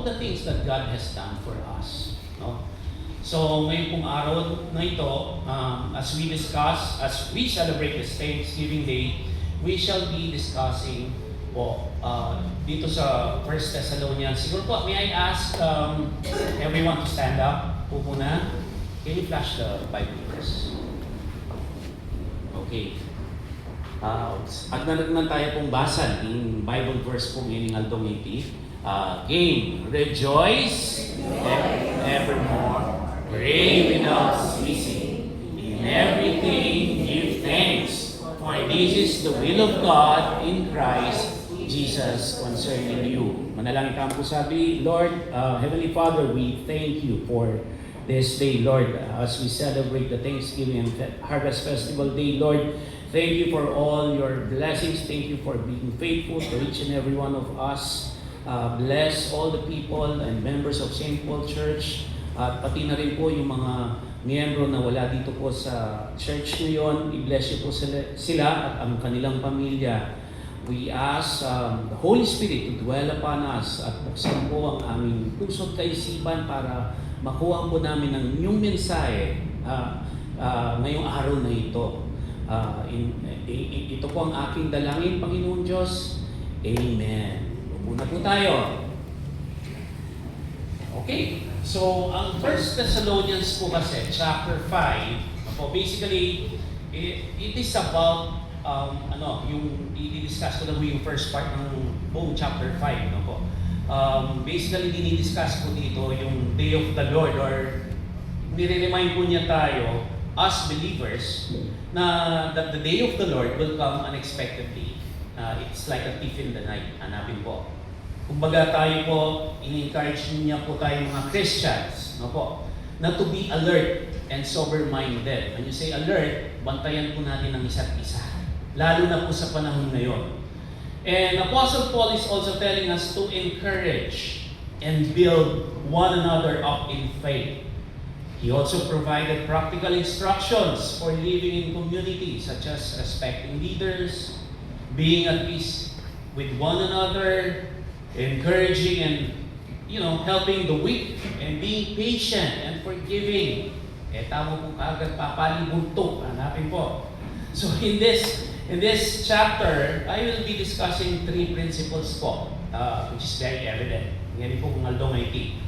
the things that God has done for us. No? So ngayon pong araw na ito, as we celebrate this Thanksgiving Day, we shall be discussing po dito sa 1 Thessalonians. Siguro po, may I ask everyone to stand up po muna. Can you flash the Bible verse? Okay. At naman tayo pong basa ng Bible verse po ngayon ng Aldong 80. Game, rejoice evermore, pray without ceasing, in everything give thanks, for this is the will of God in Christ Jesus concerning you. Manalangin tayo po, sabi, Lord, Heavenly Father, we thank you for this day, Lord, as we celebrate the Thanksgiving and Harvest Festival Day, Lord. Thank you for all your blessings. Thank you for being faithful to each and every one of us. Bless all the people and members of St. Paul Church. At pati na rin po yung mga miyembro na wala dito po sa church ngayon. I-bless you po sila at ang kanilang pamilya. We ask the Holy Spirit to dwell upon us at buksan po ang aming puso't kaisipan para makuha po namin ang inyong mensahe ngayong araw na ito. Ito po ang aking dalangin, Panginoon Diyos. Amen. Muna po tayo. Okay, so ang 1 Thessalonians po kasi, chapter 5, basically, it is about, yung i-discuss ko na po yung first part ng buong chapter 5, no po. Basically, dinidiscuss po dito yung Day of the Lord, or nire-remind po niya tayo, as believers, na that the Day of the Lord will come unexpectedly. It's like a thief in the night, hanapin po. Kumbaga tayo po, in-encourage niya po tayo mga Christians, no po, na to be alert and sober-minded. When you say alert, bantayan po natin ang isa't isa, lalo na po sa panahon ngayon. And Apostle Paul is also telling us to encourage and build one another up in faith. He also provided practical instructions for living in community, such as respecting leaders, being at peace with one another, encouraging and helping the weak, and being patient and forgiving. Tama po kaagad, papalibuntok, hanapin po. So in this chapter, I will be discussing 3 principles po, which is very evident. Ngayon po kung Aldong 80.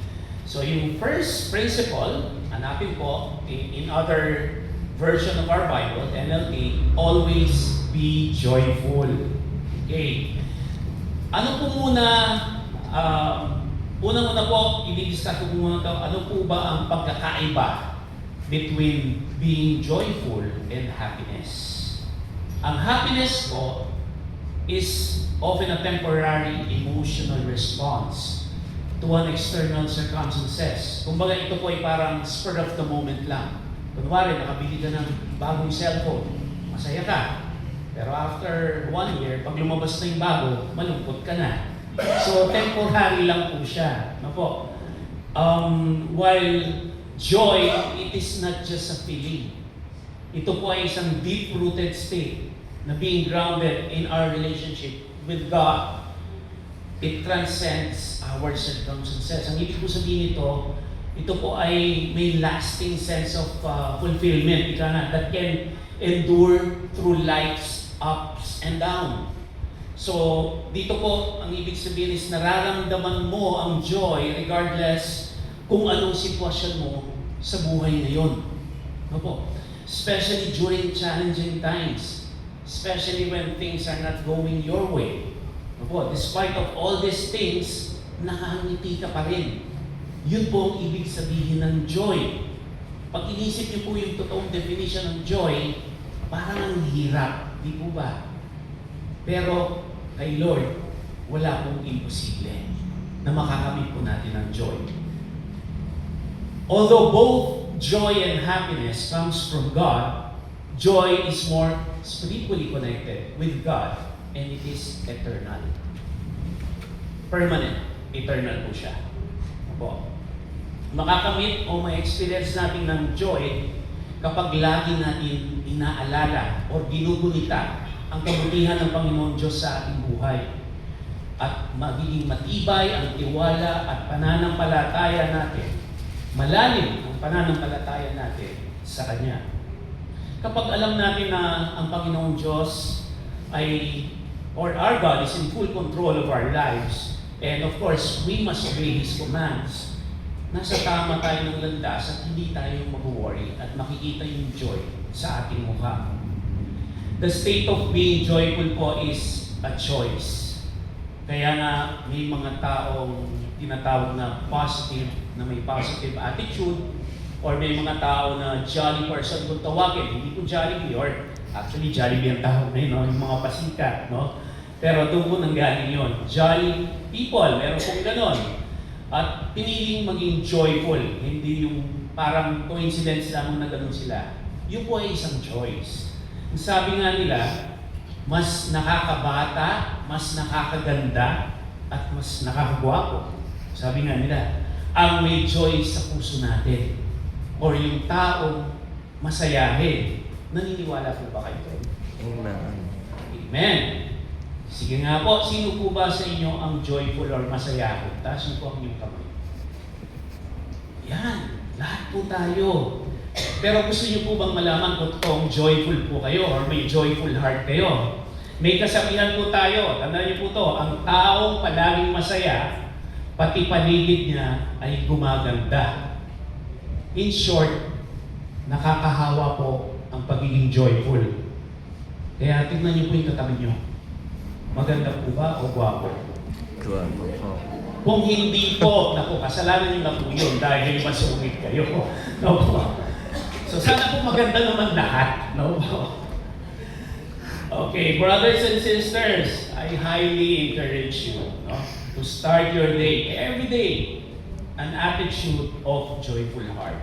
So yung first principle, hanapin po, in other version of our Bible, NLT, always be joyful. Okay. Ano po muna, unang-una po, i-discuss ko muna ito, ano po ba ang pagkakaiba between being joyful and happiness? Ang happiness po is often a temporary emotional response to an external circumstances. Kumbaga ito po ay parang spur of the moment lang. Kunwari, nakabili ka ng bagong cellphone, masaya ka. Pero after 1 year, pag lumabas na yung bago, malungkot ka na. So, temporary lang po siya. No po? While joy, it is not just a feeling. Ito po ay isang deep-rooted state na being grounded in our relationship with God. It transcends our circumstances. Ang ibig po sabihin ito po ay may lasting sense of fulfillment, that can endure through life's ups and down. So, dito po, ang ibig sabihin is nararamdaman mo ang joy regardless kung anong sitwasyon mo sa buhay ngayon. No po? Especially during challenging times. Especially when things are not going your way. No po? Despite of all these things, nakangiti ka pa rin. Yun po ang ibig sabihin ng joy. Pag inisip niyo po yung totoong definition ng joy, parang ang hirap. Di po ba? Pero kay Lord, wala pong imposible na makakamit po natin ang joy. Although both joy and happiness comes from God, joy is more spiritually connected with God, and it is eternal. Permanent, eternal po siya. Opo. Makakamit o ma-experience natin ng joy kapag lagi natin inaalala o ginugunita ang kabutihan ng Panginoon Diyos sa ating buhay. at magiging matibay ang tiwala at pananampalataya natin. Malalim ang pananampalataya natin sa Kanya. Kapag alam natin na ang Panginoong Diyos or our God is in full control of our lives, and of course, we must obey His commands, nasa tama tayo ng landas at hindi tayo mag-worry at makikita yung joy sa ating mukha. The state of being joyful po is a choice. Kaya nga may mga taong tinatawag na positive, na may positive attitude, or may mga tao na jolly person kung tawagin. Hindi po Jollibee, or actually Jollibee ang tawag na yun, no? Yung mga pasikat, no? Pero doon po nanggaling yun. Jolly people, meron pong ganon. At piniling maging joyful, hindi yung parang coincidence lamang na ganon sila. Yun po ay isang choice. Ang sabi nga nila, mas nakakabata, mas nakakaganda, at mas nakakagwapo. Sabi nga nila, ang may joy sa puso natin, or yung taong masayahin. Naniniwala po ba kayo doon? Amen. Amen. Sige nga po, sino po ba sa inyo ang joyful or masayahin? Taas niyo po ang inyong kamay. Yan, lahat po tayo. Pero gusto niyo po bang malaman kung totoong joyful po kayo or may joyful heart kayo? May kasabihan po tayo, tandaan niyo po to, ang taong palaging masaya, pati paligid niya ay gumaganda. In short, nakakahawa po ang pagiging joyful. Kaya tignan niyo po yung katabi niyo. Maganda po ba o gwapo? Gwapo po. Kung hindi po, naku, kasalanan niyo na po yun dahil masungit kayo. No po. So sana po maganda naman lahat. No po. Okay, brothers and sisters, I highly encourage you, no, to start your day, every day, an attitude of joyful heart,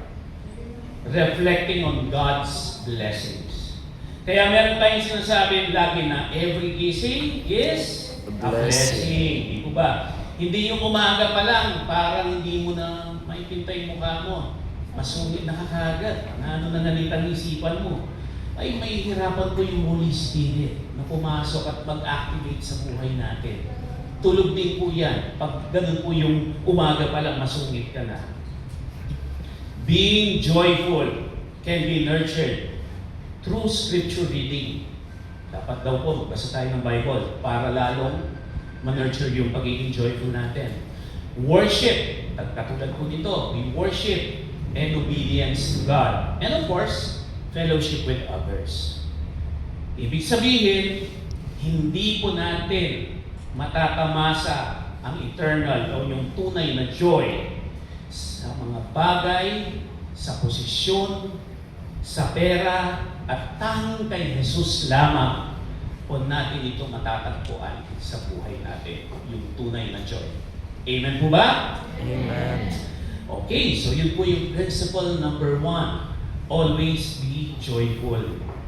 reflecting on God's blessings. Kaya meron tayong sinasabi lagi na every gising is a blessing. Di po ba? Hindi yung umaga pa lang, parang hindi mo na maipintay yung mukha mo. Masungit na kakagad. Ano na nalitang isipan mo. Ay may hirapan po yung Holy Spirit na pumasok at mag-activate sa buhay natin. Tulog din po yan. Pag ganun po yung umaga pa lang, masungit ka na. Being joyful can be nurtured through scripture reading. Dapat daw po magbasa tayo ng Bible para lalong ma-nurture yung pagiging joyful natin. Worship, katulad po nito, we worship and obedience to God. And of course, fellowship with others. Ibig sabihin, hindi po natin matatamasa ang eternal o yung tunay na joy sa mga bagay, sa posisyon, sa pera, at tanging kay Jesus lamang po natin ito matatagpuan sa buhay natin, yung tunay na joy. Amen po ba? Amen. Okay, so yun po yung principle number 1. Always be joyful.